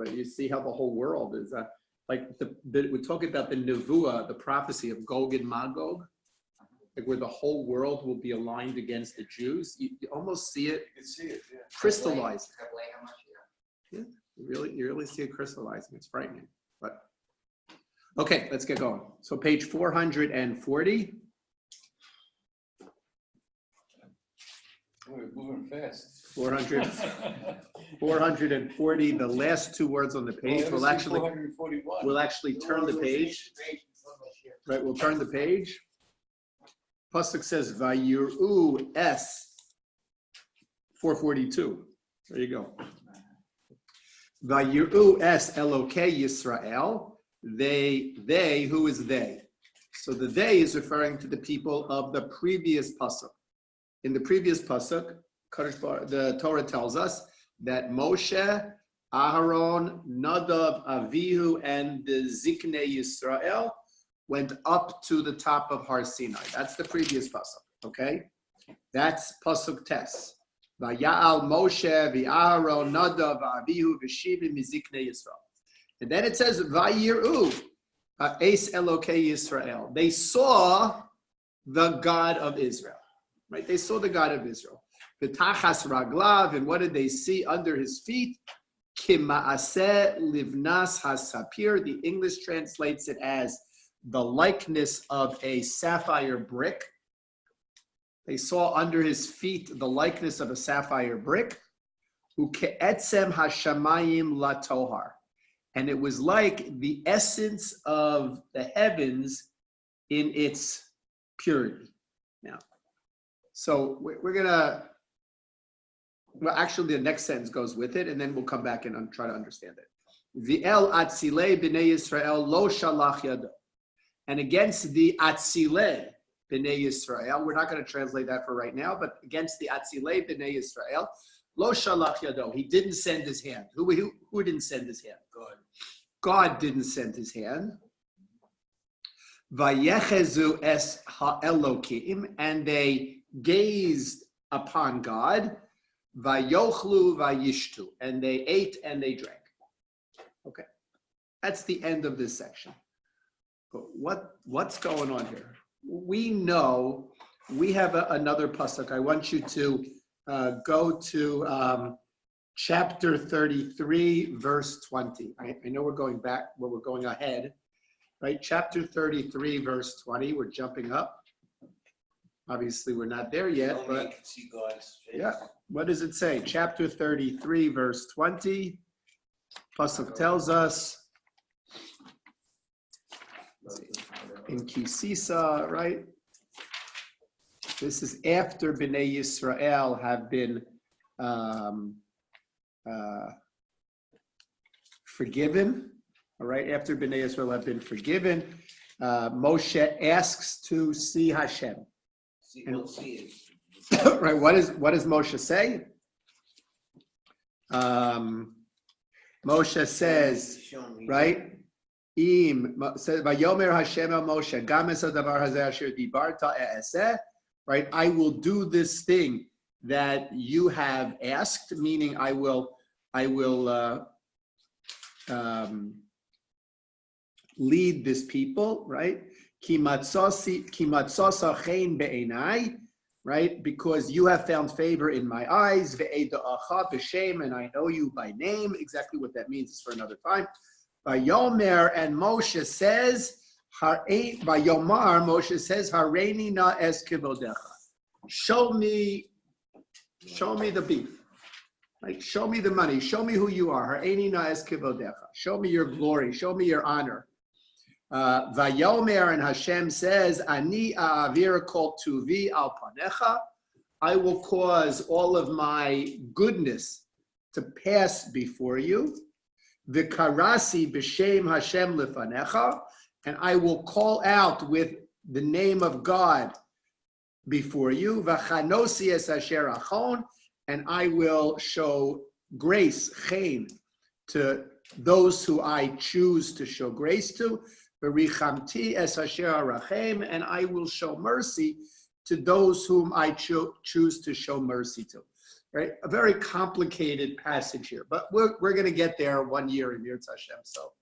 but you see how the whole world is we're talking about the nevuah, the prophecy of Gog and Magog, like where the whole world will be aligned against the Jews. You almost see it. You can see it, yeah. Crystallized. Yeah, you really see it crystallizing. It's frightening. But okay, let's get going. So page 440. We're moving fast. 440, the last two words on the page. We'll actually turn the page. Right, we'll turn the page. Pasuk says, Vayiru es 442. There you go. Vayiru es Elokei Yisrael. They, who is they? So the they is referring to the people of the previous pasuk. In the previous pasuk, the Torah tells us that Moshe, Aharon, Nadav, Avihu, and the Ziknei Yisrael went up to the top of Har Sinai. That's the previous pasuk, okay? That's pasuk tes. Vaya'al Moshe, v'Aharon, Nadav, Avihu, v'Shivim, Ziknei Yisrael. And then it says, Vayiru, Eis Elokei Yisrael. They saw the God of Israel. Right? They saw the God of Israel. V'tachas raglav, and what did they see under his feet? Kima'aseh livnas hasapir. The English translates it as the likeness of a sapphire brick. They saw under his feet the likeness of a sapphire brick. Uke'etzem hashamayim latohar. And it was like the essence of the heavens in its purity. Now, so we're gonna, well, actually the next sentence goes with it, and then we'll come back and try to understand it. V'el atzilei b'nei Yisrael lo shalach yado. And against the atzilei b'nei Yisrael, we're not going to translate that for right now, but against the atzilei b'nei Yisrael, lo shalach yado. He didn't send his hand. Who didn't send his hand? God didn't send his hand. Vayechezu es ha'elokim, and they gazed upon God, vayochlu vayishtu, and they ate and they drank. Okay, that's the end of this section. But what's going on here? We know we have another pasuk. I want you to go to chapter 33, verse 20. I know we're going back, but we're going ahead, right? Chapter 33, verse 20. We're jumping up. Obviously, we're not there yet, but yeah. What does it say? Chapter 33, verse 20. Pasuk tells us in Kisisa, right? This is after Bnei Yisrael have been forgiven. All right, after Bnei Yisrael have been forgiven, Moshe asks to see Hashem. Right, what does Moshe say? Moshe says, right? Vayomer Hashem el Moshe, gam es hadavar hazeh asher dibarta e'aseh. Right, I will do this thing that you have asked, meaning I will lead this people, right? Ki matzasa chen be'enai, right? Because you have found favor in my eyes, ve'eda'acha b'shem, and I know you by name. Exactly what that means is for another time. Vayomer, and Moshe says, Vayomar, Moshe says, Hareini na es kivodecha. Show me the beef. Right? Show me the money. Show me who you are. Hareini na es kivodecha. Show me your glory. Show me your honor. Vayomer, and Hashem says, Ani a'avir kol tuvi al panecha. I will cause all of my goodness to pass before you. V'karasi b'shem Hashem lefanecha, and I will call out with the name of God before you. V'chanosi es asher achon, and I will show grace, chen, to those who I choose to show grace to. V'richamti es asher arachem, and I will show mercy to those whom I choose to show mercy to. right? A very complicated passage here, but we're going to get there one year in Yirtz Hashem. So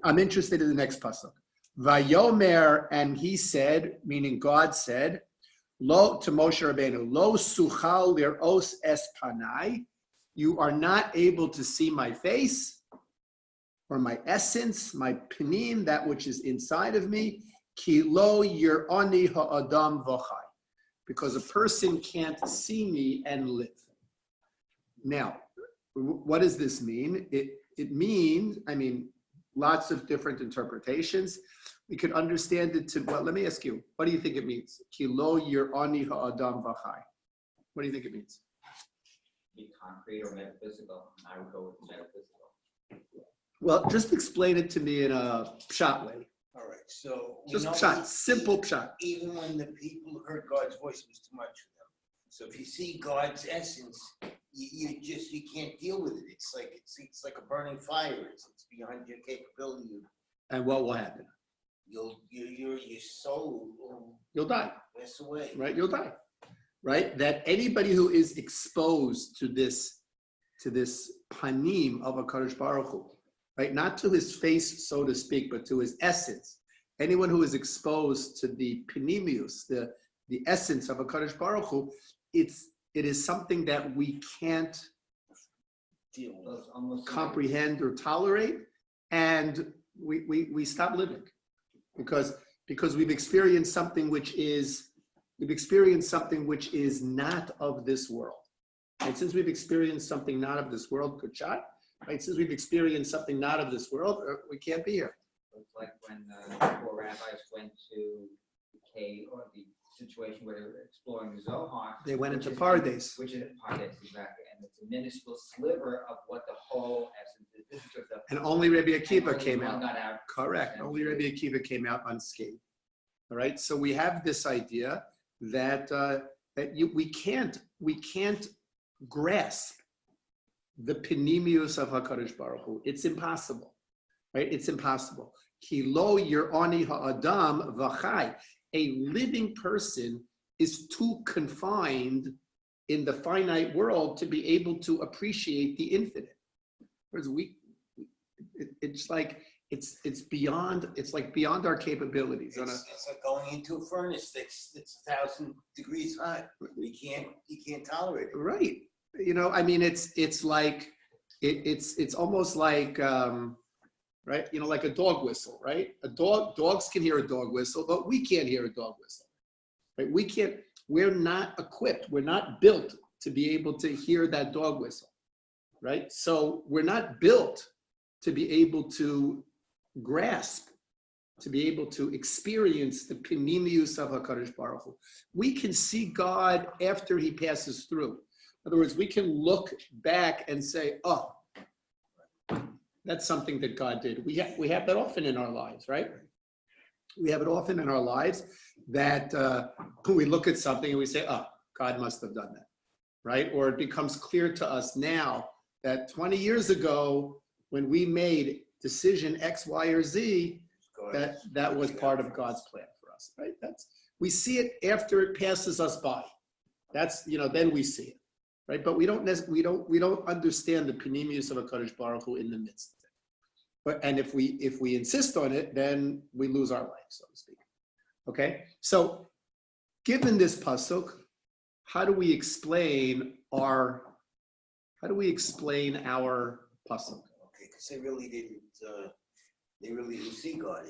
I'm interested in the next pasuk. Vayomer, and he said, meaning God said, Lo to Moshe Rabbeinu, Lo suchal lir'os es panai, you are not able to see my face or my essence, my panim, that which is inside of me, ki lo yir'ani ha'adam v'chai, because a person can't see me and live. Now, what does this mean? It means, lots of different interpretations. We could understand it to, well, let me ask you, what do you think it means? Ki lo yir'ani ha'adam v'chai. What do you think it means? Be concrete or metaphysical. I would go with metaphysical. Well, just explain it to me in a pshat way. All right, so Just pshat, simple pshat. even when the people heard God's voice, it was too much for them. So if you see God's essence, you can't deal with it. It's like a burning fire. It's beyond your capability. And what will happen? Your soul will You'll die, pass away. right? You'll die, right? That anybody who is exposed to this panim of HaKadosh Baruch Hu, right? Not to his face, so to speak, but to his essence. Anyone who is exposed to the panimius, the essence of HaKadosh Baruch Hu, it is something that we can't Deal with. Almost comprehend or tolerate, and we stop living because we've experienced something which is not of this world. And since we've experienced something not of this world, good shot, right? Since we've experienced something not of this world, we can't be here. It's like when the four rabbis went to the cave or the situation where they were exploring the Zohar. They went into which is- Pardes. Which is Pardes, exactly. And it's a minuscule sliver of what the whole essence is. This is just a, And only Rabbi Akiva and only came one out. got out. Correct. Only Rabbi Akiva came out unscathed. All right. So we have this idea that we can't grasp the panimius of Hakadosh Baruch Hu. It's impossible, right? It's impossible. Ki lo yir'ani ha'adam v'chai. A living person is too confined in the finite world to be able to appreciate the infinite. Whereas it's beyond our capabilities. It's like going into a furnace that's 1,000 degrees hot. You can't tolerate it. Right. It's almost like right? Like a dog whistle, right? Dogs can hear a dog whistle, but we can't hear a dog whistle. Right? We're not equipped, we're not built to be able to hear that dog whistle. Right? So we're not built to be able to grasp, to be able to experience the panimius of HaKadosh Baruch Hu. We can see God after he passes through. In other words, we can look back and say, oh, that's something that God did. We have that often in our lives, right? We have it often in our lives that we look at something and we say, oh, God must have done that, right? Or it becomes clear to us now that 20 years ago, when we made decision X, Y, or Z, that was part of God's plan for us, right? We see it after it passes us by. Then we see it, right? But we don't understand the panimius of HaKadosh Baruch Hu in the midst of it. And if we insist on it, then we lose our life, so to speak. Okay, so given this pasuk, how do we explain our pasuk? Okay, because they really didn't see God.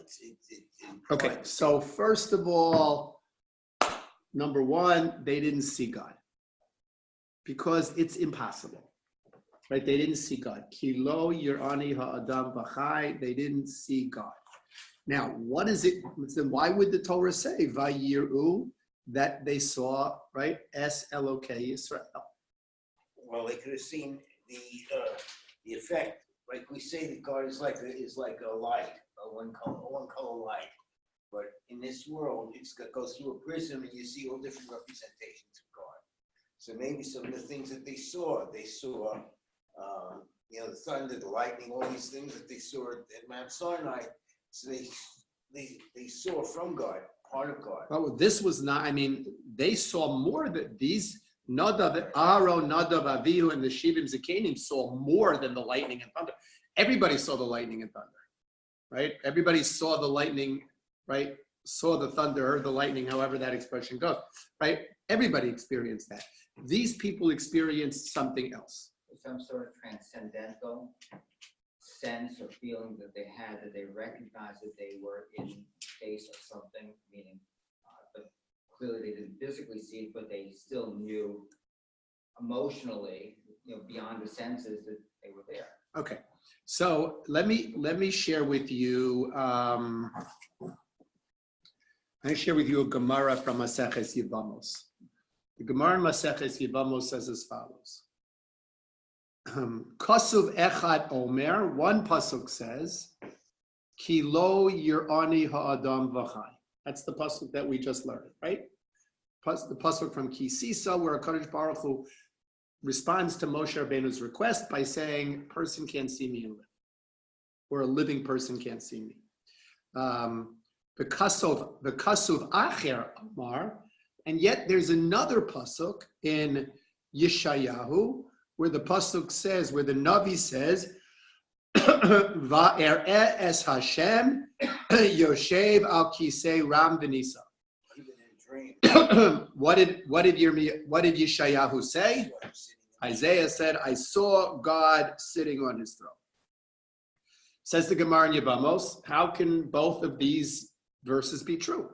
Okay, so first of all, number one, they didn't see God because it's impossible, right? They didn't see God. Kilo yir'ani ha'adam v'chai. They didn't see God. Now, what is it? Then why would the Torah say vayiru, that they saw, right? Es Elokei Yisrael. Well, they could have seen the effect. Like we say that God is like a light, a one color light. But in this world, it goes through a prism, and you see all different representations of God. So maybe some of the things that they saw the thunder, the lightning, all these things that they saw at Mount Sinai. So they saw from God, part of God. Well, this was not. They saw more that these Nadav, Aaron, Nadav, Avihu, and the Shivim Zakanim saw more than the lightning and thunder. Everybody saw the lightning and thunder, right? Everybody saw the lightning, right? Saw the thunder, heard the lightning, however that expression goes, right? Everybody experienced that. These people experienced something else. Some sort of transcendental sense or feeling that they had, that they recognized that they were in space or something, meaning, but clearly they didn't physically see it, but they still knew emotionally, beyond the senses that they were there. Okay, so let me share with you. I share with you a Gemara from Maseches Yevamos. The Gemara in Maseches Yevamos says as follows. Kasuv Echad Omer, one pasuk says, Ki lo yirani ha'adam v'chai. That's the pasuk that we just learned, right? The pasuk from Ki Sisa, where HaKadosh Baruch Hu responds to Moshe Rabbeinu's request by saying, person can't see me and live, or a living person can't see me. The Kasuv Acher Amar, and yet there's another pasuk in Yeshayahu, where the pasuk says, where the Navi says, Va'er'eh es Hashem Yoshev al kisei ram v'nisa. What did Yeshayahu say? Isaiah said, I saw God sitting on his throne. Says the Gemara in Yevamos, how can both of these verses be true?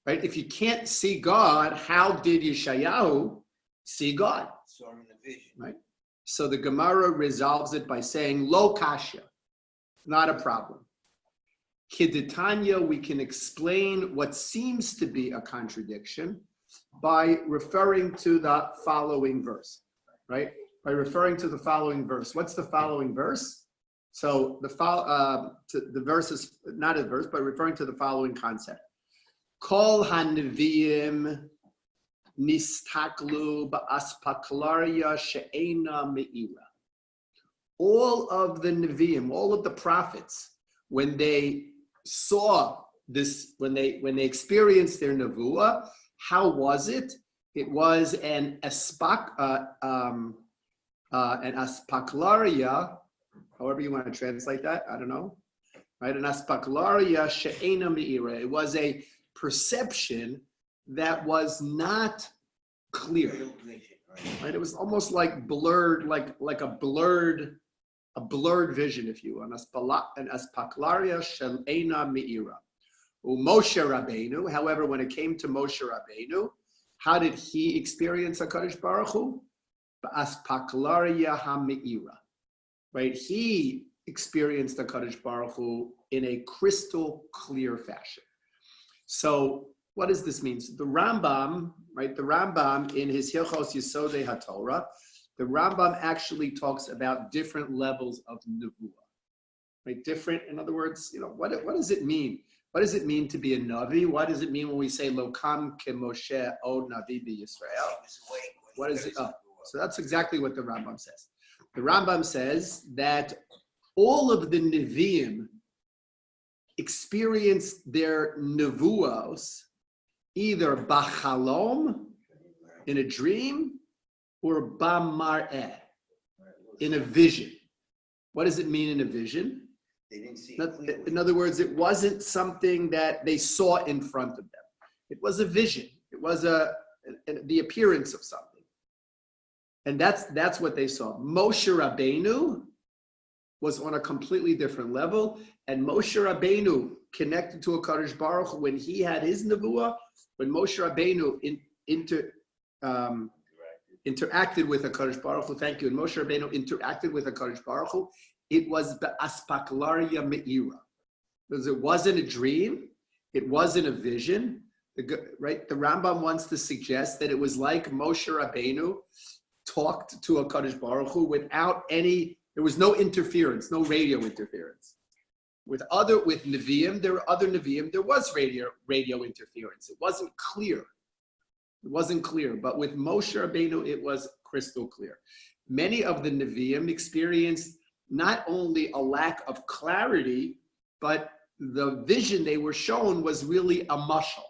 Right? If you can't see God, how did Yeshayahu see God? Saw him in the vision. Right? So the Gemara resolves it by saying, Lo kasha, not a problem. Kiditanya, we can explain what seems to be a contradiction by referring to the following verse, right? By referring to the following verse. What's the following verse? So the verse is not a verse, but referring to the following concept. Kol haneviyim nistaklu ba'aspaklaria she'ena me'ira. All of the Nevi'im, all of the prophets, when they saw this, when they experienced their Nevuah, how was it? It was an aspaklaria, however you want to translate that, I don't know, right? An aspaklaria she'ena me'ira. It was a perception that was not clear, right? It was almost like blurred, like a blurred vision, if you will. An aspaklaria she'ena me'ira. Moshe Rabbeinu, however, when it came to Moshe Rabbeinu, how did he experience HaKadosh Baruch Hu? Aspaklaria ha'me'ira. Right? He experienced HaKadosh Baruch Hu in a crystal clear fashion. So what does this mean? So the Rambam, right? The Rambam in his Hilchos Yesodei HaTorah, the Rambam actually talks about different levels of Nevuah. Right? Different, in other words, what does it mean? What does it mean to be a Navi? What does it mean when we say Lokam ke Moshe od Navi b'Yisrael? What is it? Oh, so that's exactly what the Rambam says. The Rambam says that all of the Nevi'im experienced their Nevuos either b'chalom, in a dream, or b'mar'eh, in a vision. What does it mean in a vision? They didn't see it clearly. In other words, it wasn't something that they saw in front of them. It was a vision. It was the appearance of something. And that's what they saw. Moshe Rabbeinu was on a completely different level. And Moshe Rabbeinu connected to HaKadosh Baruch Hu when he had his Nevuah, when Moshe Rabbeinu interacted with HaKadosh Baruch Hu, thank you, and Moshe Rabbeinu interacted with HaKadosh Baruch Hu, it was be'aspaklaria me'ira. Because it wasn't a dream, it wasn't a vision, right? The Rambam wants to suggest that it was like Moshe Rabbeinu talked to HaKadosh Baruch Hu without there was no interference, no radio interference. With Nevi'im, there were other Nevi'im, there was radio interference. It wasn't clear. But with Moshe Rabbeinu, it was crystal clear. Many of the Nevi'im experienced not only a lack of clarity, but the vision they were shown was really a mashal.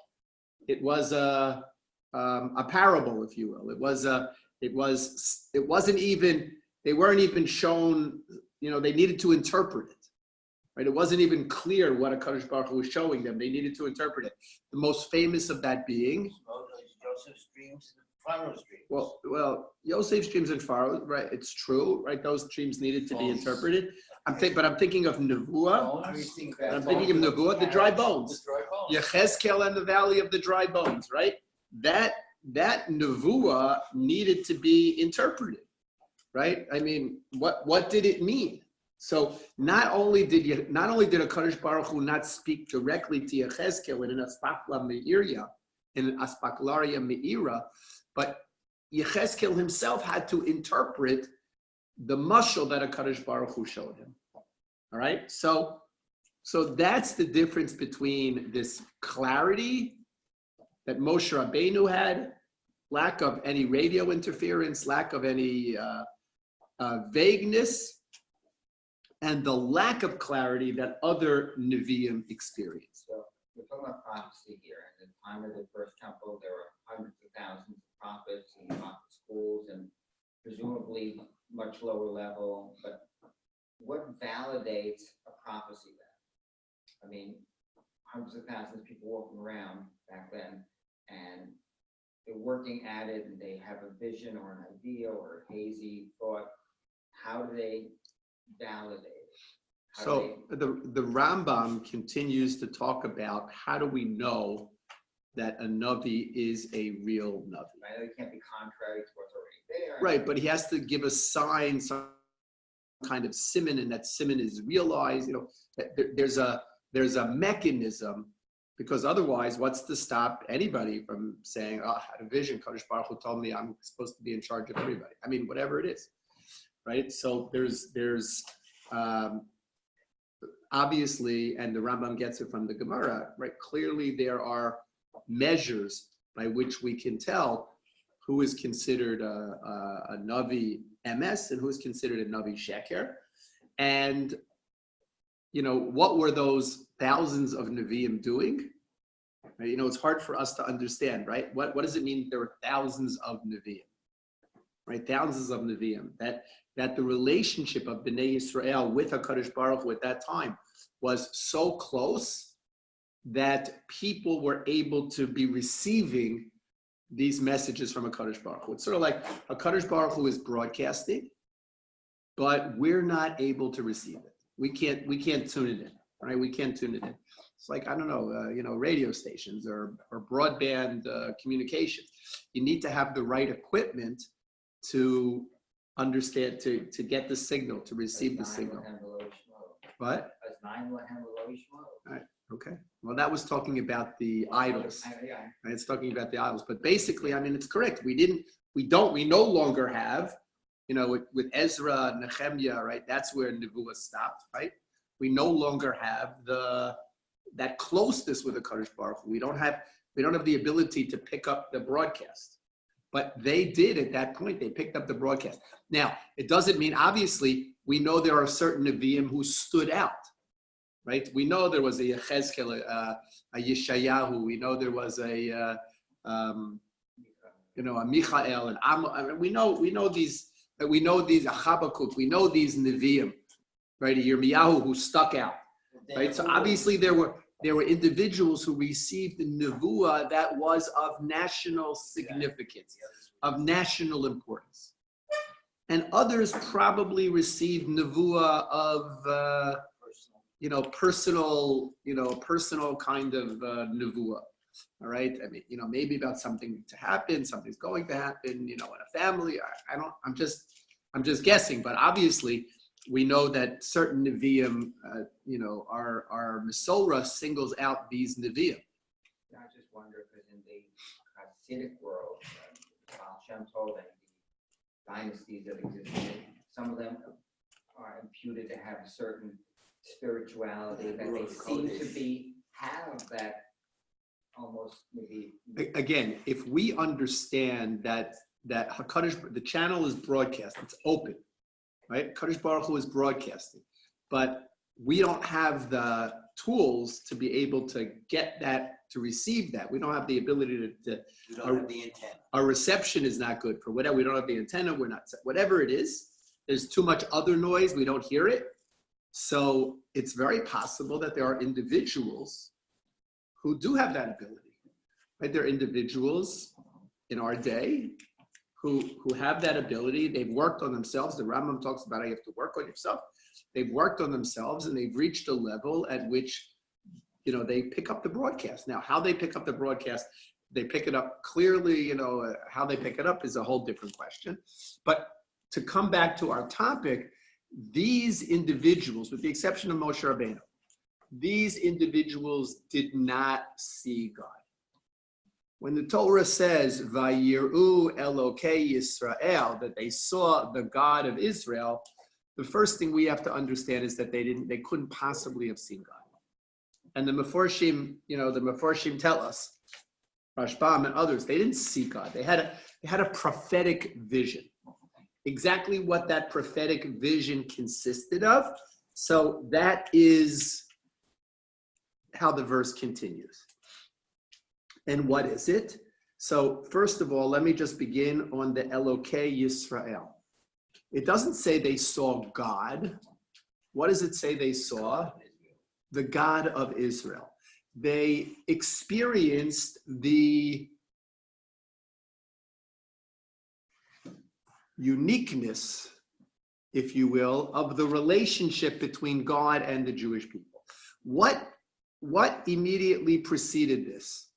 It was a a parable, if you will. It wasn't even, they weren't even shown, they needed to interpret it. Right? It wasn't even clear what a Kadosh Baruch Hu was showing them. They needed to interpret it. The most famous of that being, Joseph's dreams and Pharaoh's dreams. well, Yosef's dreams and Pharaoh, right? It's true, right? Those dreams needed to be interpreted. But I'm thinking of Nevuah. Bones. How do you think I'm that? thinking of Nevuah, the dry bones. The dry bones. Yechezkel and the valley of the dry bones, right? That Nevuah needed to be interpreted, right? I mean, what did it mean? So not only did a Kadosh Baruch Hu not speak directly to Yechezkel in an Aspakla Me'irya, in an Aspaklaria Me'ira, but Yechezkel himself had to interpret the mashal that a Kadosh Baruch Hu showed him. All right, so that's the difference between this clarity that Moshe Rabbeinu had, lack of any radio interference, lack of any vagueness, and the lack of clarity that other Nevi'im experienced. So we're talking about prophecy here. At the time of the first temple, there were hundreds of thousands of prophets and prophet schools, and presumably much lower level. But what validates a prophecy then? I mean, hundreds of thousands of people walking around back then, and they're working at it, and they have a vision or an idea or a hazy thought. How do they validate it? So the Rambam continues to talk about how do we know that a Navi is a real Navi. Right? It can't be contrary to what's already there. Right, but he has to give a sign, some kind of siman, and that siman is realized. There's a mechanism, because otherwise, what's to stop anybody from saying, "Oh, I had a vision. Kadosh Baruch Hu told me I'm supposed to be in charge of everybody." I mean, whatever it is, right? So there's obviously, and the Rambam gets it from the Gemara, right? Clearly, there are measures by which we can tell who is considered a Navi MS and who is considered a Navi Sheker. And, what were those thousands of Nevi'im doing? Right? It's hard for us to understand, right? What does it mean there were thousands of Nevi'im? Right? Thousands of Nevi'im. That the relationship of Bnei Yisrael with HaKadosh Baruch Hu at that time was so close that people were able to be receiving these messages from HaKadosh Baruch Hu. It's sort of like HaKadosh Baruch Hu is broadcasting, but we're not able to receive it. We can't tune it in, right? We can't tune it in. It's like, I don't know, radio stations or broadband communications. You need to have the right equipment to understand, to get the signal, to receive the signal. What? All right. Okay. Well, that was talking about the idols. Right? It's talking about the idols. But basically, I mean, it's correct. We no longer have, with Ezra, Nehemiah, right? That's where Nevuah stopped, right? We no longer have that closeness with the Kadosh Baruch Hu. We don't have the ability to pick up the broadcast. But they did at that point. They picked up the broadcast. Now, it doesn't mean, obviously, we know there are certain Nevi'im who stood out, right? We know there was a Yechezkel, a Yeshayahu. We know there was a Michael and Amos. I mean, we know these, a Habakkuk. We know these Nevi'im, right? A Yirmiyahu who stuck out, right? So obviously there were individuals who received the Nevuah that was of national significance, of national importance. And others probably received Nevuah of, personal kind of Nevuah. All right. I mean, maybe about something to happen, something's going to happen, in a family. I'm just guessing, but obviously we know that certain Nevi'im, our Mesorah singles out these Nevi'im. I just wonder, because in the Hasidic world, Baal Shem Tov and the dynasties that existed, some of them are imputed to have a certain spirituality that they seem to have that almost maybe. Again, if we understand that HaKadosh, the channel is broadcast, it's open. Right? Kadosh Baruch Hu is broadcasting, but we don't have the tools to be able to get that to receive that. We don't have the ability to You don't have the intent. our reception is not good for whatever. We don't have the antenna. We're not, whatever it is, there's too much other noise. We don't hear it. So it's very possible that there are individuals who do have that ability, right? There are individuals in our day who have that ability. They've worked on themselves. The Rambam talks about how you have to work on yourself. They've worked on themselves and they've reached a level at which, they pick up the broadcast. Now, how they pick up the broadcast, they pick it up clearly, how they pick it up is a whole different question. But to come back to our topic, these individuals, with the exception of Moshe Rabbeinu, these individuals did not see God. When the Torah says, Vayiru Elokei Yisrael, that they saw the God of Israel, the first thing we have to understand is that they couldn't possibly have seen God. And the Meforshim tell us, Rashbam and others, they didn't see God. They had a prophetic vision. Exactly what that prophetic vision consisted of. So that is how the verse continues. And what is it? So first of all, let me just begin on the Elokei Yisrael. It doesn't say they saw God. What does it say they saw? The God of Israel. They experienced the uniqueness, if you will, of the relationship between God and the Jewish people. What immediately preceded this,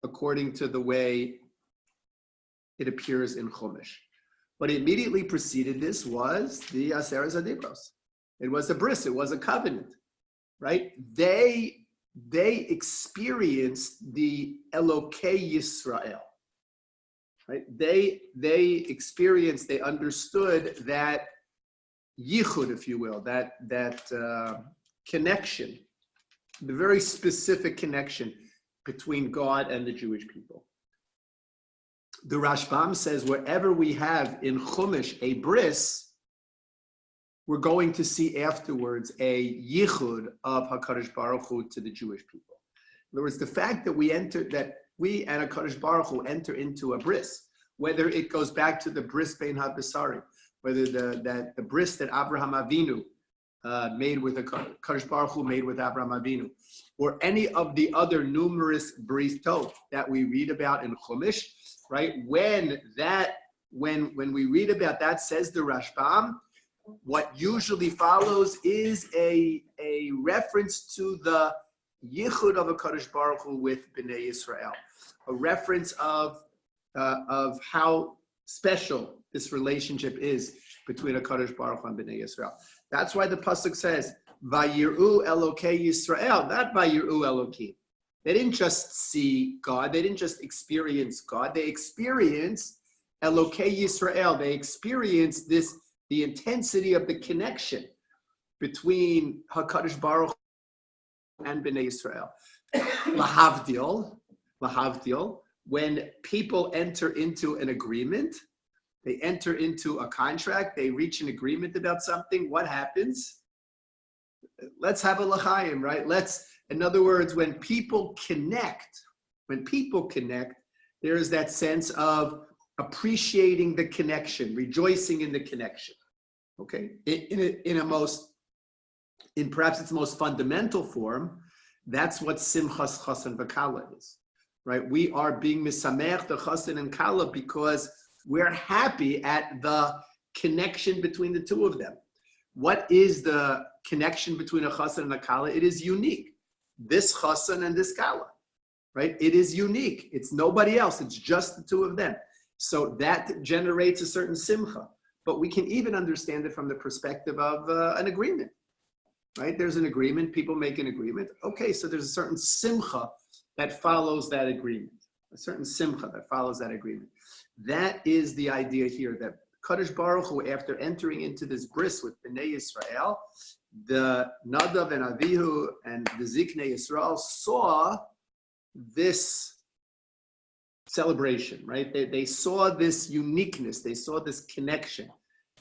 according to the way it appears in Chumash? What immediately preceded this was the Aseret Zadibros. It was a bris, it was a covenant, right? They experienced the Elokei Yisrael, right? They experienced, they understood that yichud, if you will, that connection, the very specific connection between God and the Jewish people. The Rashbam says wherever we have in Chumash a bris, we're going to see afterwards a yichud of HaKadosh Baruch Hu to the Jewish people. In other words, the fact that we and HaKadosh Baruch Hu enter into a bris, whether it goes back to the bris bein HaBesarim, whether the bris that Abraham Avinu made with HaKadosh Baruch Hu made with Abraham Avinu, or any of the other numerous bris tov that we read about in Chumash, right? When we read about that, says the Rashbam, what usually follows is a reference to the yichud of HaKadosh Baruch Hu with Bnei Yisrael, a reference of how special this relationship is between HaKadosh Baruch Hu and Bnei Yisrael. That's why the pasuk says, "Vayiru Elokei Yisrael," not Vayiru Elokim. They didn't just see God. They didn't just experience God. They experienced Elokei Yisrael. They experienced the intensity of the connection between HaKadosh Baruch Hu and Bnei Yisrael. Lahavdil, when people enter into an agreement, they enter into a contract, they reach an agreement about something, what happens? Let's have a l'chaim, right? In other words, when people connect, there is that sense of appreciating the connection, rejoicing in the connection. Okay, in perhaps its most fundamental form, that's what Simchas Chasan V'Kala is, right? We are being misamech the Chasan and Kala because we're happy at the connection between the two of them. What is the connection between a Chasan and a Kala? It is unique. This Chasan and this Kala, right? It is unique. It's nobody else. It's just the two of them. So that generates a certain simcha. But we can even understand it from the perspective of an agreement, right? There's an agreement. People make an agreement. Okay, so there's a certain simcha that follows that agreement. A certain simcha that follows that agreement. That is the idea here, that Kadosh Baruch Hu, after entering into this bris with Bnei Yisrael, the Nadav and Avihu and the Ziknei Yisrael saw this celebration, right? They saw this uniqueness. They saw this connection.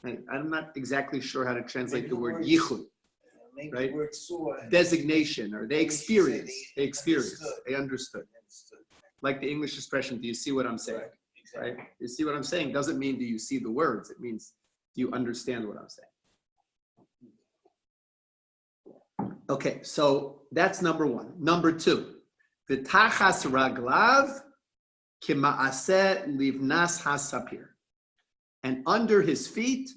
And I'm not exactly sure how to translate the word yichud, right? The word saw. Designation, or they experienced, they understood. like the English expression, do you see what I'm saying? Exactly. Right? You see what I'm saying? Doesn't mean do you see the words. It means do you understand what I'm saying? Okay, so that's number one. Number two, the tachas raglav kima'aseh livnas hasapir. And under his feet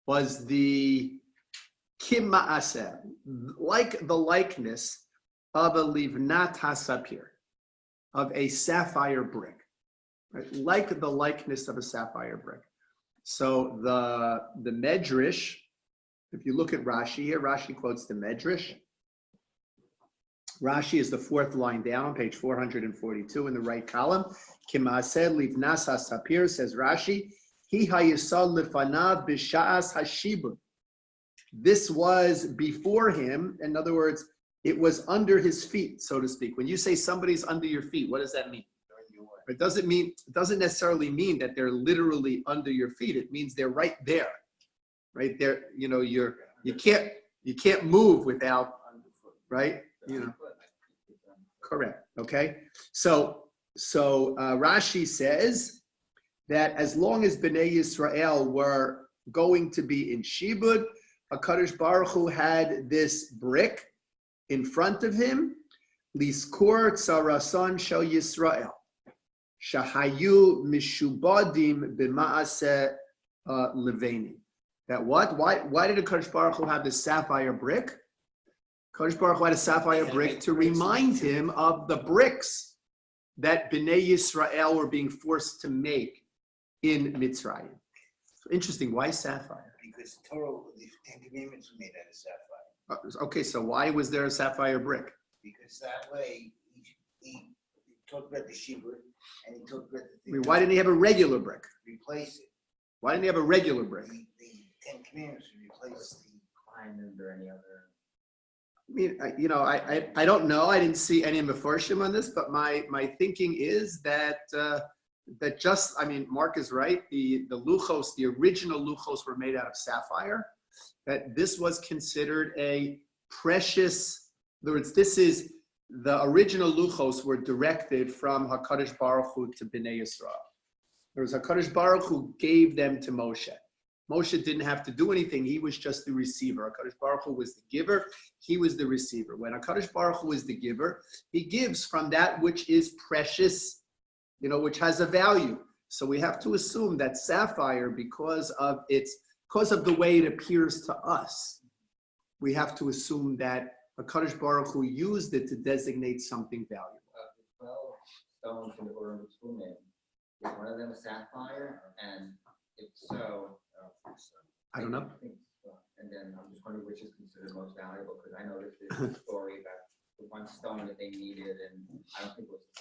was the kima'aseh, like the likeness of a livnat hasapir, of a sapphire brick, right? Like the likeness of a sapphire brick. So the Medrash, if you look at Rashi here, Rashi quotes the Medrash. Rashi is the fourth line down, page 442 in the right column. Kima'aseh livnas hasapir, says Rashi, Hi hayisad lefanav b'sha'as hashibud. This was before him. In other words, it was under his feet, so to speak. When you say somebody's under your feet, what does that mean? It doesn't necessarily mean that they're literally under your feet. It means they're right there, right there. You know, you can't move without, right? You know, correct. Okay, so Rashi says that as long as Bnei Yisrael were going to be in Shibud, HaKadosh Baruch Hu had this brick in front of him, Liskor Tzarason Shel Yisrael, Shahayu Mishubadim B'Maaseh Leveni. That what? Why did HaKadosh Baruch Hu have this sapphire brick? HaKadosh Baruch Hu had a sapphire brick to remind him of the bricks that Bnei Yisrael were being forced to make in Mitzrayim. So interesting. Why sapphire? Because Torah, the Ten Commandments were made out of sapphire. Okay, so why was there a sapphire brick? Because that way he talked about the shibud and he talked about the I mean, why didn't he have a regular brick? replace it. Why didn't he have a regular brick? The Ten Commandments would replace the Diamond or any other. I mean, I don't know. I didn't see any Mefarshim on this, but my thinking is that Mark is right. The luchos, the original luchos were made out of sapphire. That this was considered a precious. In other words, this is the original luchos were directed from Hakadosh Baruch Hu to Bnei Yisrael. There was Hakadosh Baruch Hu gave them to Moshe. Moshe didn't have to do anything. He was just the receiver. HaKadosh Baruch Hu was the giver. He was the receiver. When HaKadosh Baruch Hu is the giver, he gives from that which is precious, which has a value. So we have to assume that sapphire, because of the way it appears to us, we have to assume that HaKadosh Baruch Hu used it to designate something valuable. 12 stones in the Urim and Thummim. Is one of them a sapphire? And if so, I don't know. I think so. And then I'm just wondering which is considered most valuable, because I know that there's a story about the one stone that they needed, and I don't think it was a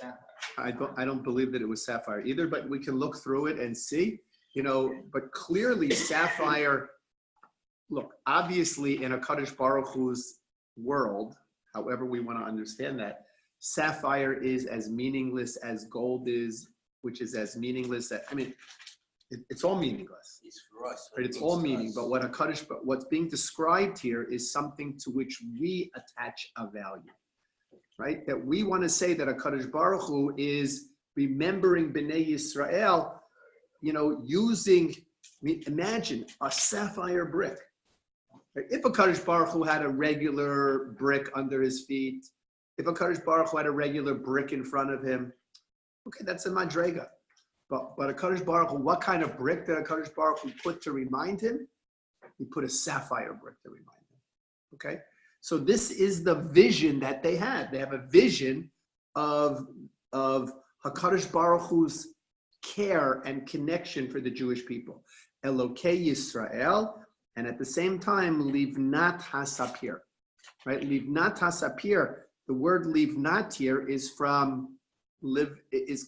sapphire. I don't believe that it was sapphire either, but we can look through it and see, but clearly sapphire, look, obviously in a HaKadosh Baruch Hu's world, however we want to understand that, sapphire is as meaningless as gold is, which is as meaningless as, it's all meaningless. It's for us. Right? It's all meaning, but what's being described here is something to which we attach a value, right? That we want to say that HaKadosh Baruch Hu is remembering Bnei Yisrael, using, imagine a sapphire brick. Right? If HaKadosh Baruch Hu had a regular brick under his feet, if HaKadosh Baruch Hu had a regular brick in front of him, okay, that's a madrega. But HaKadosh Baruch Hu, what kind of brick did HaKadosh Baruch Hu put to remind him? He put a sapphire brick to remind him. Okay? So this is the vision that they had. They have a vision of HaKadosh Baruch Hu's care and connection for the Jewish people. Elokei Yisrael, and at the same time, Livnat HaSapir. Right? Livnat HaSapir, the word Livnat here is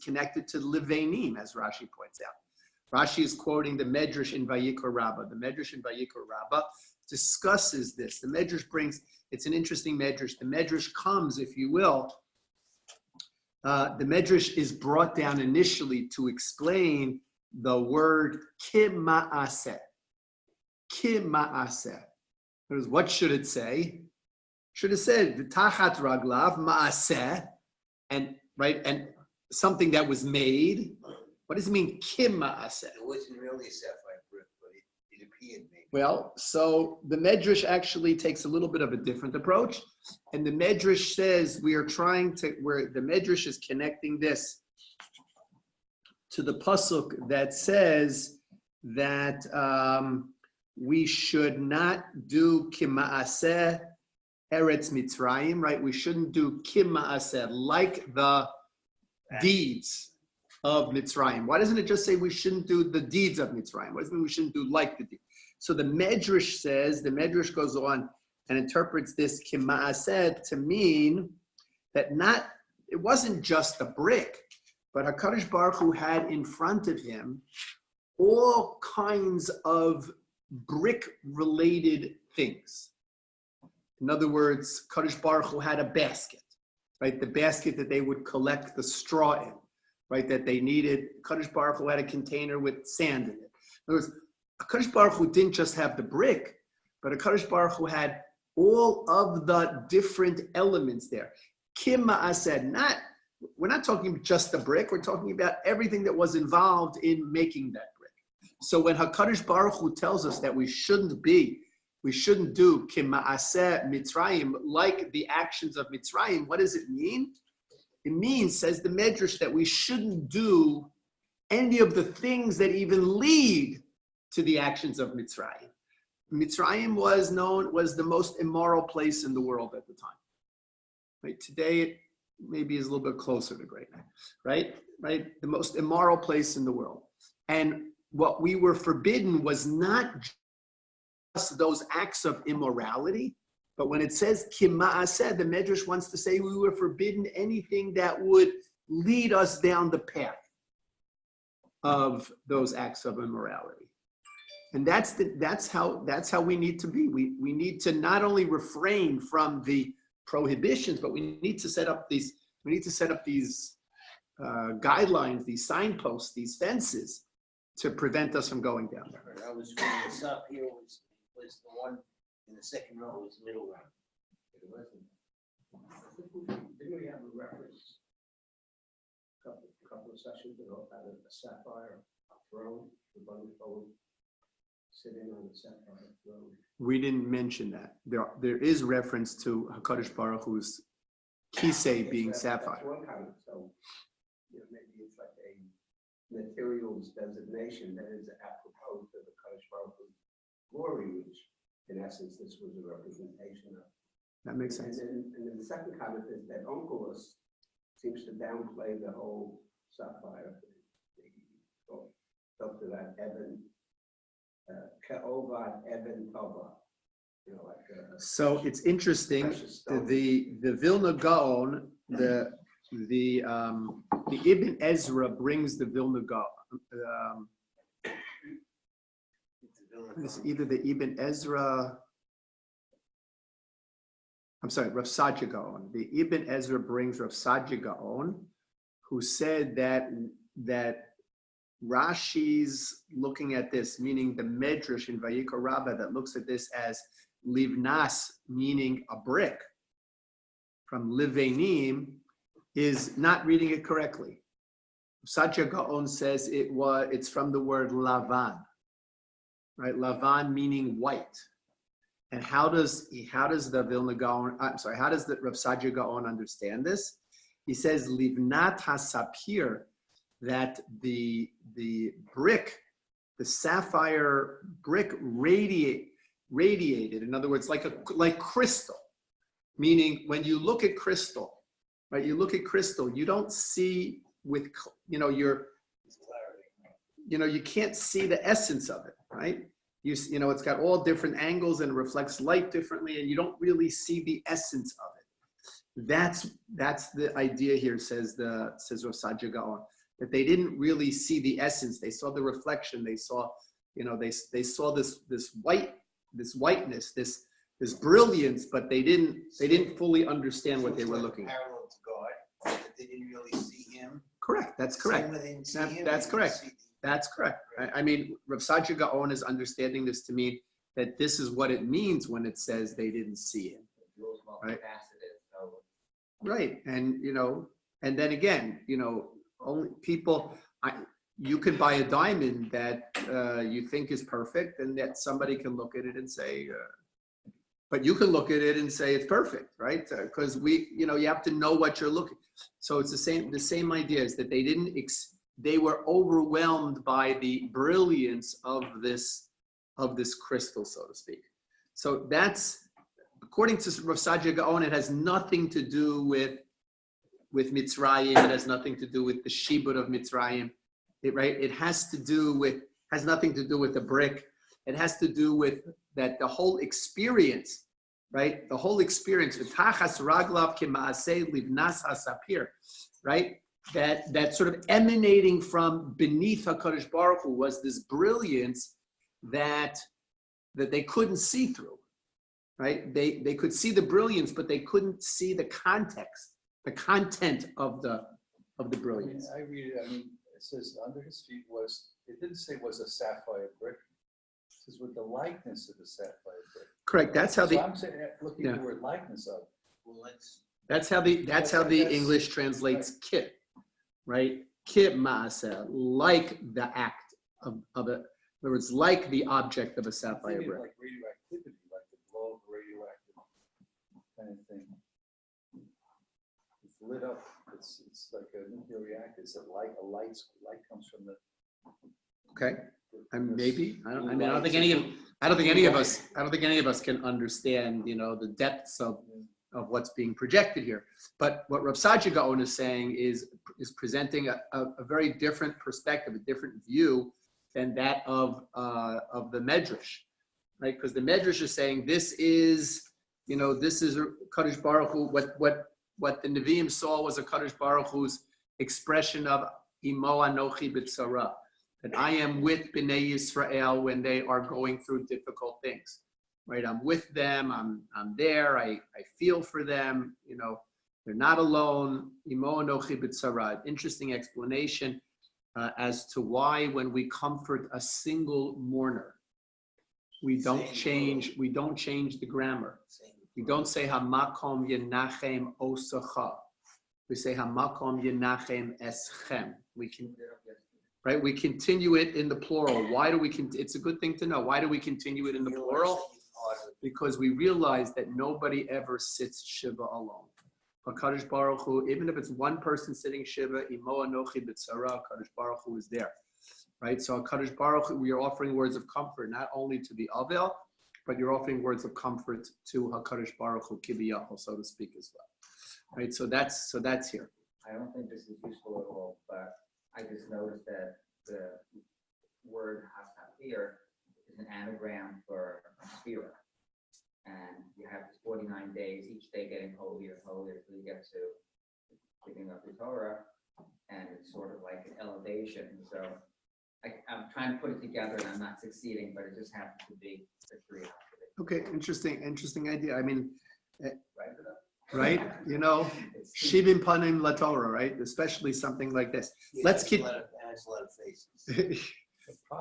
connected to Livanim, as Rashi points out. Rashi is quoting the Medrash in Vayikra Rabbah. The Medrash in Vayikra Rabbah discusses this. The Medrash it's an interesting Medrash. The Medrash comes, if you will, the Medrash is brought down initially to explain the word kima'aseh. Kima'aseh. What should it say? Should have said, V'tachat raglav ma'aseh, and right, and something that was made. What does it mean, kim ma'aseh? It wasn't really a sapphire brick, but it appeared maybe. Well, so the Medrash actually takes a little bit of a different approach. And the Medrash says where the Medrash is connecting this to the pasuk that says that we should not do kima'aseh eretz Mitzrayim, right? We shouldn't do kima'aseh like the deeds of Mitzrayim. Why doesn't it just say we shouldn't do the deeds of Mitzrayim? What does it mean we shouldn't do like the deeds? So the Medrash says, the Medrash goes on and interprets this kima'aseh to mean that it wasn't just the brick, but HaKadosh Baruch Hu had in front of him all kinds of brick-related things. In other words, Kadosh Baruch Hu had a basket, right? The basket that they would collect the straw in, right? That they needed. Kadosh Baruch Hu had a container with sand in it. In other words, Kadosh Baruch Hu didn't just have the brick, but Kadosh Baruch Hu had all of the different elements there. Kim Ma'aseh, we're not talking just the brick, we're talking about everything that was involved in making that brick. So when HaKadosh Baruch Hu tells us that we shouldn't do Kim Ma'aseh Mitzrayim, like the actions of Mitzrayim, what does it mean? It means, says the Medrash, that we shouldn't do any of the things that even lead to the actions of Mitzrayim. Mitzrayim was the most immoral place in the world at the time. Right? Today, it maybe is a little bit closer to Great Neck, right? The most immoral place in the world. And what we were forbidden was not just those acts of immorality, but when it says Kima'aseh, the Medrash wants to say we were forbidden anything that would lead us down the path of those acts of immorality. And that's how we need to be. We need to not only refrain from the prohibitions, but we need to set up these guidelines, these signposts, these fences to prevent us from going down there. I was reading this up here was the one in the second row was the middle round. It wasn't. Didn't we have a reference? Couple of sessions ago about a sapphire throne, the bunny phone sitting on the sapphire throne. We didn't mention that. There is reference to HaKadosh Baruch Hu's kisei being sapphire. That's one kind of, so maybe it's like a materials designation that is apropos to the Kadosh Baruch Hu's glory, which in essence this was a representation of. That makes sense. And then the second comment is that Onkelos seems to downplay the whole sapphire thing. Up to that Eben, Ke'ovat Eben Tova. So it's interesting. The Vilna Gaon, the Ibn Ezra brings the Vilna Gaon. It's either the Ibn Ezra. I'm sorry, Rav Sadia Gaon. The Ibn Ezra brings Rav Sadia Gaon, who said that Rashi's looking at this, meaning the Medrash in Vayikra Rabbah that looks at this as livnas, meaning a brick, from livenim, is not reading it correctly. Sadia Gaon says it's from the word lavan, right? Lavan meaning white. And how does the Vilna Gaon, how does the Rav Sadia Gaon understand this? He says livnat hasapir, that the brick, the sapphire brick radiated. In other words, like crystal, meaning when you look at crystal, right? You look at crystal, you don't see with you can't see the essence of it, right? It's got all different angles and reflects light differently, and you don't really see the essence of it. That's the idea here, says Rav Sadia Gaon, that they didn't really see the essence. They saw the reflection. They saw, they saw this whiteness, this brilliance, but they didn't fully understand what they were looking at. Parallel to God, that they didn't really see him. Correct. That's correct. That's correct. That's correct. I mean, Rav Sadia Gaon is understanding this to mean that this is what it means when it says they didn't see him. Right. Right. And then again, only people, you could buy a diamond that you think is perfect and that somebody can look at it and say, but you can look at it and say it's perfect, right? Because you have to know what you're looking. So it's the same idea is that they were overwhelmed by the brilliance of this crystal, so to speak. So that's, according to Rav Sadia Gaon, it has nothing to do with Mitzrayim. It has nothing to do with the Shibud of Mitzrayim. It has nothing to do with the brick. It has to do with that the whole experience, right? The whole experience, v'tachas raglav k'maaseh livnas hasapir, right? That sort of emanating from beneath HaKadosh Baruch Hu was this brilliance that they couldn't see through, right? They could see the brilliance, but they couldn't see the context, the content of the brilliance. I read it, it says under his feet it didn't say was a sapphire brick. It says with the likeness of the sapphire brick. Correct. That's how I'm saying, looking at the word likeness of. Well, that's how the English translates kit, right? Kit maaseh, like the act of it. In other words, like the object of a sapphire brick. Like radioactivity, like the glow of radioactive kind of thing. It's lit up. It's like a nuclear reactor. It's light comes from the. Okay, and maybe I don't think any of us can understand, the depths of what's being projected here. But what Rav Sadia Gaon is saying is presenting a very different perspective, a different view than that of the Medrash, right? Because the Medrash is saying this is Kadosh Baruch Hu. What the Nevi'im saw was a Kadosh Baruch Hu's expression of Imo Anochi B'Tzara, that I am with Bnei Yisrael when they are going through difficult things, right? I'm with them. I'm there. I feel for them. They're not alone. Imo Anochi B'Tzara. Interesting explanation as to why when we comfort a single mourner, we don't change the grammar. We don't say hamakom yenachem osacha. We say hamakom yenachem eschem. We continue it in the plural. Why do we? It's a good thing to know. Why do we continue it in the plural? Because we realize that nobody ever sits shiva alone. HaKadosh Baruch Hu, even if it's one person sitting shiva, imo anochi b'tzara, HaKadosh Baruch Hu is there, right? So HaKadosh Baruch Hu, we are offering words of comfort not only to the Avel, but you're offering words of comfort to HaKadosh Baruch Hu, Kibiyachol, so to speak, as well, right? So that's here. I don't think this is useful at all, but I just noticed that the word hasapir is an anagram for spira. And you have 49 days, each day getting holier and holier until you get to giving up the Torah. And it's sort of like an elevation. So I'm trying to put it together and I'm not succeeding, but it just happens to be the curiosity. Okay, interesting idea. I mean, Right? right? Shivim panim la Torah, right? Especially something like this. Let's keep. That's a lot of faces.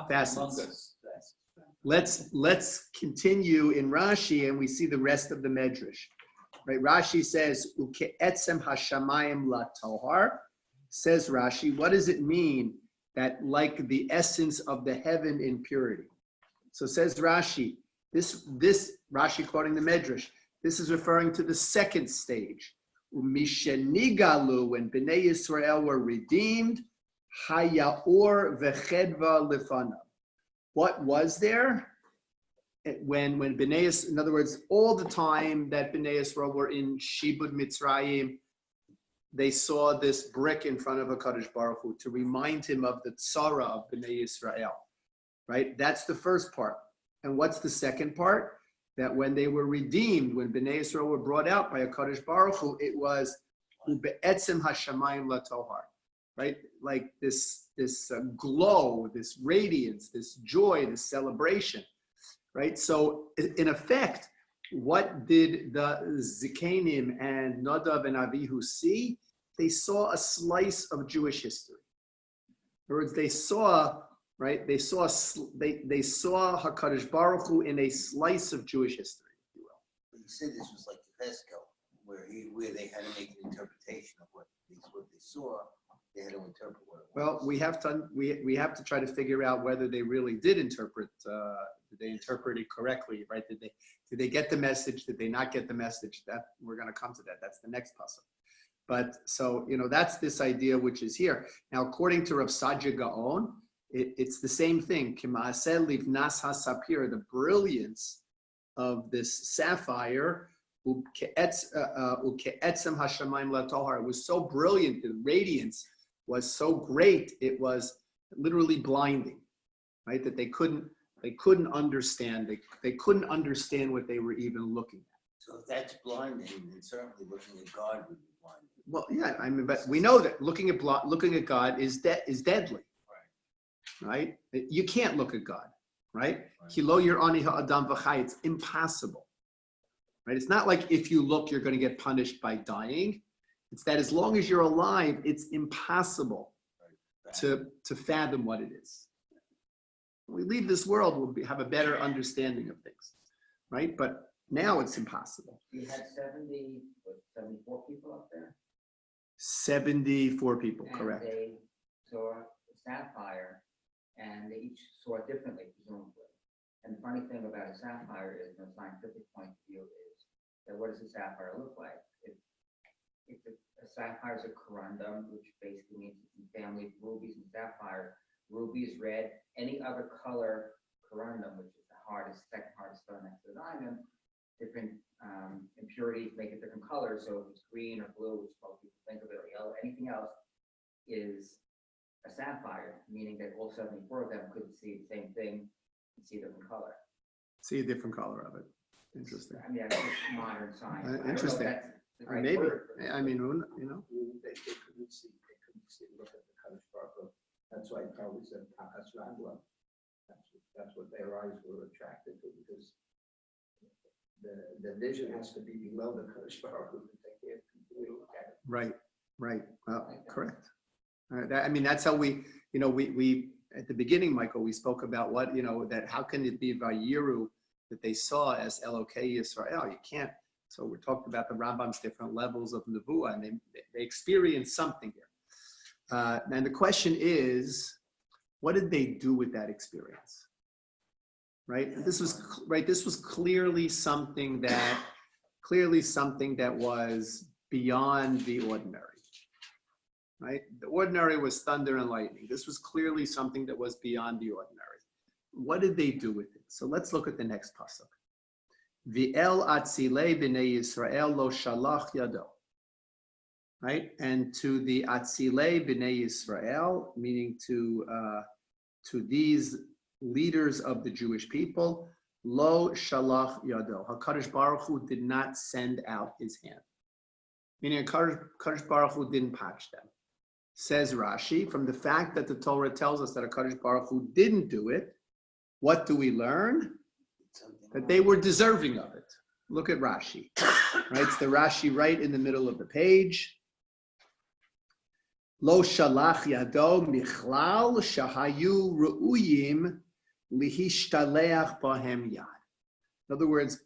Facets. Let's continue in Rashi, and we see the rest of the Medrash. Right? Rashi says, "Uke'etzem hashamayim la tohar." Says Rashi, what does it mean that like the essence of the heaven in purity? So says Rashi, this Rashi quoting the Medrash, this is referring to the second stage. Umishenigalu, when Bnei Yisrael were redeemed, hayaor vechedva lefanav. What was there? When Bnei Yisrael, in other words, all the time that Bnei Yisrael were in Shibud Mitzrayim, they saw this brick in front of HaKadosh Baruch Hu to remind him of the tzara of Bnei Yisrael, right? That's the first part. And what's the second part? That when they were redeemed, when Bnei Yisrael were brought out by HaKadosh Baruch Hu, it was ube'etzem hashamayim latohar, right? Like this glow, this radiance, this joy, this celebration, right? So in effect, what did the Zikanim and Nadav and Avihu see? They saw a slice of Jewish history. In other words, they saw HaKadosh Baruch Hu in a slice of Jewish history, if you will. But you said this was like the Vesco, where they had to make an interpretation of what they saw. They had to interpret what it Well, was. we have to try to figure out whether they really did interpret. Did they interpret it correctly? Right? Did they get the message? Did they not get the message? That we're going to come to that. That's the next puzzle. But so that's this idea which is here now. According to Rav Sadia Gaon, it's the same thing. Kimaaseh livnas hasapir, the brilliance of this sapphire. Uke'etzem hashamayim latohar. It was so brilliant. The radiance was so great. It was literally blinding, right? That they couldn't understand. They couldn't understand what they were even looking at. So if that's blinding, then certainly looking at God would be blinding. Well, yeah, I mean, but we know that looking at God is deadly, right? You can't look at God, right? Kilo yerani ha'adam v'chai. It's impossible, right? It's not like if you look, you're going to get punished by dying. It's that as long as you're alive, it's impossible to fathom what it is. When we leave this world, we'll have a better understanding of things, right? But now it's impossible. You had 74 people up there? 74 people, And correct. they saw a sapphire, and they each saw it differently, presumably. And the funny thing about a sapphire is, from a scientific point of view, is that what does a sapphire look like? If a sapphire is a corundum, which basically means it's in the family of rubies and sapphire. Ruby is red. Any other color corundum, which is the second hardest stone next to the diamond, different impurities make it different colors. So if it's green or blue, which most people think of it, or yellow, anything else is a sapphire, meaning that all 74 of them could see the same thing and see a different color. See a different color of it. Interesting. I mean, that's just modern science. I don't know if Interesting. that's the right Maybe. word for it. I mean, They couldn't see, look at the Kadosh Baruch Hu. That's why probably said Takas Ragla. That's what their eyes were attracted to, because the vision has to be below the Kadosh Baruch Hu that they can't continue to look at it. right. Well, correct. I mean, that's how we at the beginning, Michael, we spoke about what, that how can it be Vayiru that they saw as Elokei Yisrael? You can't. So we're talking about the Rambam's different levels of Nevuah, and they experienced something here. And the question is, what did they do with that experience? Right? This was clearly something that was beyond the ordinary. Right? The ordinary was thunder and lightning. This was clearly something that was beyond the ordinary. What did they do with it? So let's look at the next pasuk. V'el atzilei b'nei Yisrael lo shalach yado. Right? And to the atzilei b'nei Yisrael, meaning to these leaders of the Jewish people, lo shalach yado. HaKadosh Baruch Hu did not send out his hand. Meaning HaKadosh Baruch Hu didn't patch them. Says Rashi, from the fact that the Torah tells us that HaKadosh Baruch Hu didn't do it, what do we learn? That they were deserving of it. Look at Rashi. Right? It's the Rashi right in the middle of the page. Lo shalach yado michlal shahayu ru'uyim lihishtalech bahem yad. In other words,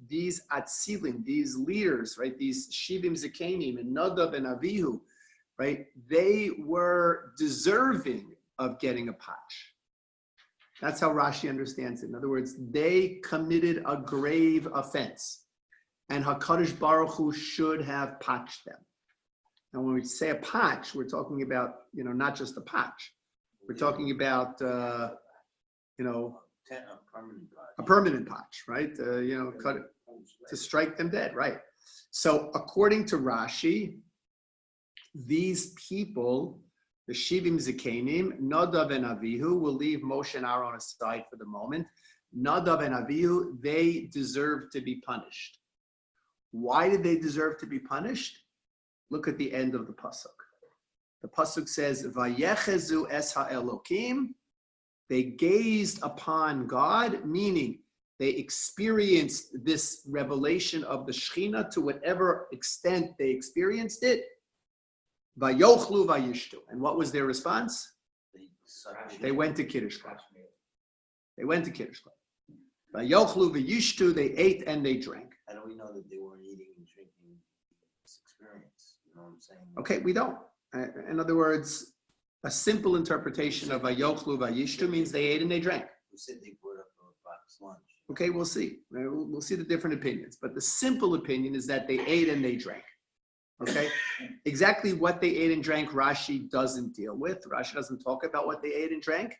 these atzilim, these leaders, right? These shivim zikanim and Nadav and Avihu, right? They were deserving of getting a patch. That's how Rashi understands it. In other words, they committed a grave offense, and HaKadosh Baruch Hu should have patched them. And when we say a patch, we're talking about, not just a patch. We're talking about, a permanent patch, right? Cut it to strike them dead, right? So according to Rashi, these people, the Shivim Zikanim, Nadav and Avihu, will leave Moshe and Aaron aside for the moment. Nadav and Avihu, they deserve to be punished. Why did they deserve to be punished? Look at the end of the pasuk. The pasuk says, "Vayechezu es ha'elokim." They gazed upon God, meaning they experienced this revelation of the Shekhinah to whatever extent they experienced it. Vayochlu vayishtu. And what was their response? They went to Kiddush Club. Vayochlu vayishtu. They ate and they drank. How do we know that they weren't eating and drinking this experience, you know what I'm saying? Okay, we don't. In other words, a simple interpretation of Vayochlu Vayishtu means they ate and they drank. Who said they brought up a box lunch? Okay, we'll see. We'll see the different opinions. But the simple opinion is that they ate and they drank. Okay? Exactly what they ate and drank, Rashi doesn't deal with. Rashi doesn't talk about what they ate and drank,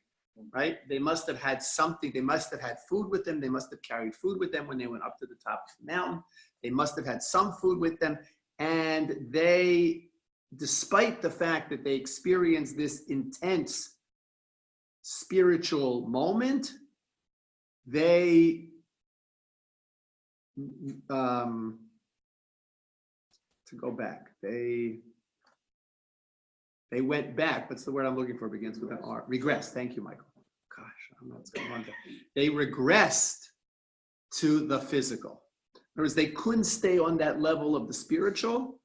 right? They must have had something. They must have had food with them. They must have carried food with them when they went up to the top of the mountain. They must have had some food with them. And they, despite the fact that they experienced this intense spiritual moment, they to go back, they went back. What's the word I'm looking for? Begins with an R. Regress. Thank you, Michael. Gosh, I don't know what's going on there. They regressed to the physical. In other words, they couldn't stay on that level of the spiritual,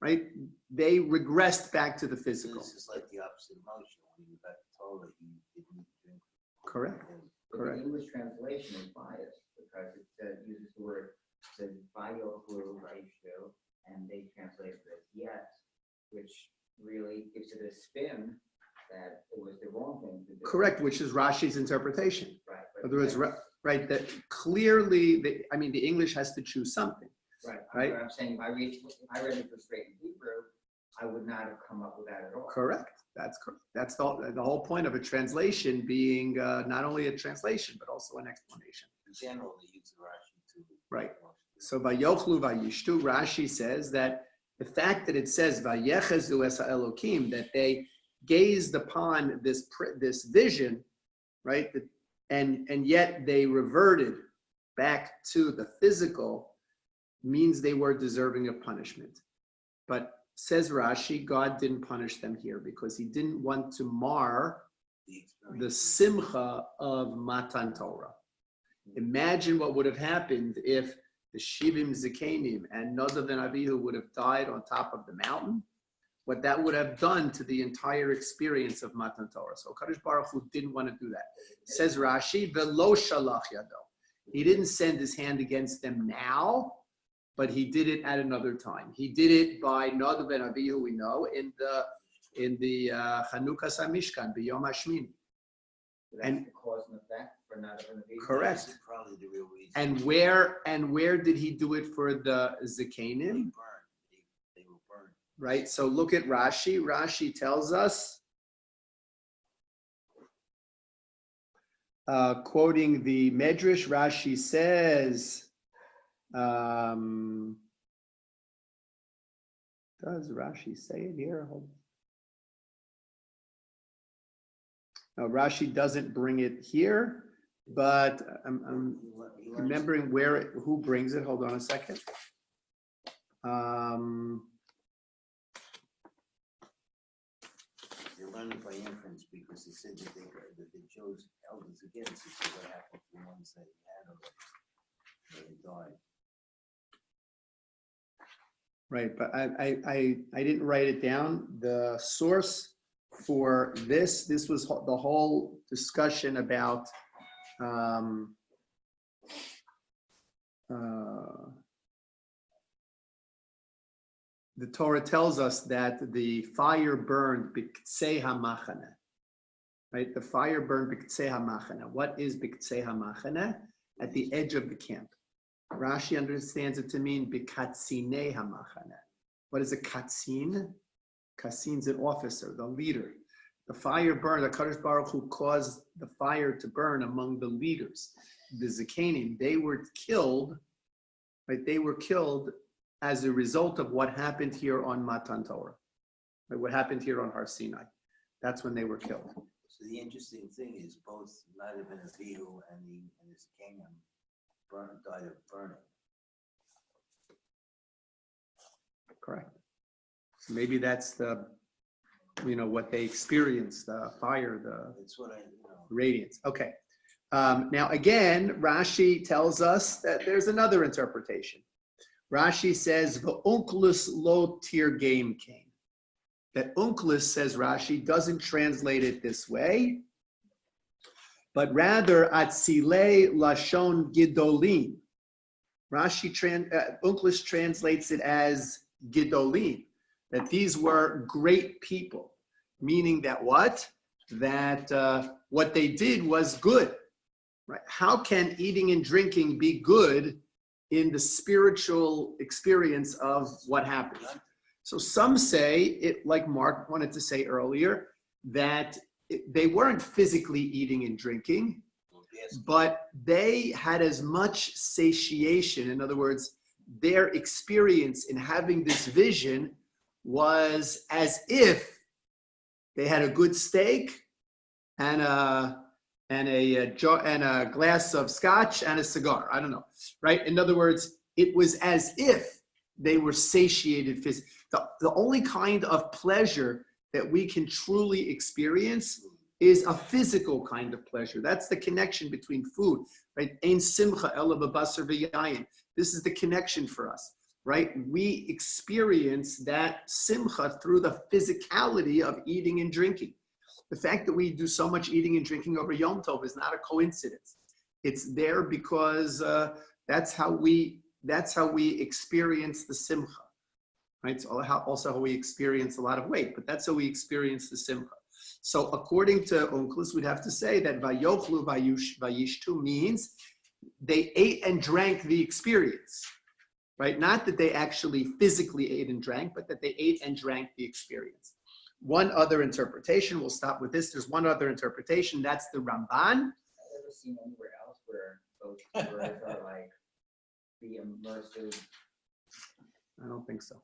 right? They regressed back to the So physical. this is like the opposite emotion. When you got told that you didn't drink. Correct. But Correct. the English translation is biased because it uses the word, says Vayochlu Vayishtu, and they translate it as yet, which really gives it a spin that it was the wrong thing to do. Correct, which is Rashi's interpretation. Right. In other words, right, that clearly, the English has to choose something. Right. Right. I'm saying if I read it for straight in Hebrew, I would not have come up with that at all. Correct. That's correct. That's the whole point of a translation being not only a translation, but also an explanation. In general, they use the Rashi to. Right. So Vayochlu Vayishtu, Rashi says that the fact that it says Vayechezu es Elokim, that they gazed upon this vision, right, and yet they reverted back to the physical, means they were deserving of punishment. But says Rashi, God didn't punish them here because he didn't want to mar the simcha of Matan Torah. Imagine what would have happened if the Shivim Zikanim and Nadav and Avihu would have died on top of the mountain, what that would have done to the entire experience of Matan Torah. So Kadosh Baruch Hu didn't want to do that. Says Rashi, Velo shalach yado. He didn't send his hand against them now, but he did it at another time. He did it by Nadav and Avihu, we know, in the Chanukas HaMishkan, B'Yom HaShmini. And the cause and effect for not having a Correct. This is probably the real reason. And where did he do it for the They Zikanim? burned. They were burned. Right. So look at Rashi. Rashi tells us, quoting the Medrash, Rashi says, does Rashi say it here? Hold on. No, Rashi doesn't bring it here, but I'm remembering who brings it. Hold on a second. They learned it by inference because they said that they chose elders against it. So what happened to the ones that had already? They died. Right, but I didn't write it down. The source for this was the whole discussion about the Torah tells us that the fire burned b'ktsei hamachane. Right, the fire burned b'ktsei hamachane. What is b'ktsei hamachane? At the edge of the camp. Rashi understands it to mean b'katzine hamachane. What is a katzin? Katzin's an officer, the leader. The fire burned. The Kadosh Baruch Hu caused the fire to burn among the leaders. The Zikanim, they were killed. Right, they were killed as a result of what happened here on Matan Torah. Right, what happened here on Har Sinai. That's when they were killed. So the interesting thing is both Nadav and Avihu and the Zikanim died of burning. Correct. So maybe that's what they experienced, the fire, That's what radiance. Okay. Now again, Rashi tells us that there's another interpretation. Rashi says, "V'unklus lo tirgame came." That unklus, says Rashi, doesn't translate it this way, but rather atzile lashon gidolim. Unklus translates it as Gidolim, that these were great people, meaning that what? That what they did was good, right? How can eating and drinking be good in the spiritual experience of what happens? So some say, it, like Mark wanted to say earlier, that they weren't physically eating and drinking, but they had as much satiation. In other words, their experience in having this vision was as if they had a good steak and a glass of scotch and a cigar. I don't know, right? In other words, it was as if they were satiated physically. The only kind of pleasure that we can truly experience is a physical kind of pleasure. That's the connection between food, right? Ein simcha ela b'basar v'yayin. This is the connection for us, right? We experience that simcha through the physicality of eating and drinking. The fact that we do so much eating and drinking over Yom Tov is not a coincidence. It's there because that's how we experience the simcha, right? It's also how we experience a lot of weight, but that's how we experience the simcha. So according to Onkelos, we'd have to say that vayochlu vayishtu means they ate and drank the experience, right? Not that they actually physically ate and drank, but that they ate and drank the experience. One other interpretation, we'll stop with this. There's one other interpretation, that's the Ramban. I've never seen anywhere else where those words are like the immersive. I don't think so.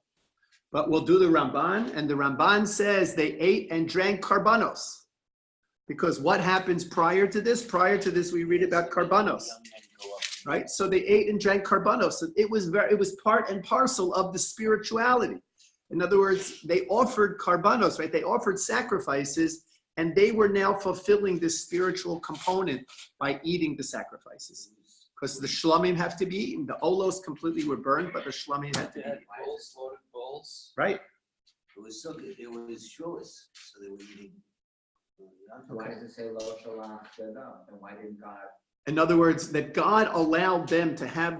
But we'll do the Ramban, and the Ramban says they ate and drank karbanos. Because what happens prior to this? Prior to this, we read about karbanos, right? So they ate and drank karbanos. It was part and parcel of the spirituality. In other words, they offered karbanos, right? They offered sacrifices, and they were now fulfilling this spiritual component by eating the sacrifices. Because the shlamim have to be eaten. The olos completely were burned, but the shlamim had to be eaten. Bulls, slaughtered bulls. Right. It was so good. It was shulas, so they were eating. Why does it say lo shalach yadav? And why didn't God? In other words, that God allowed them to have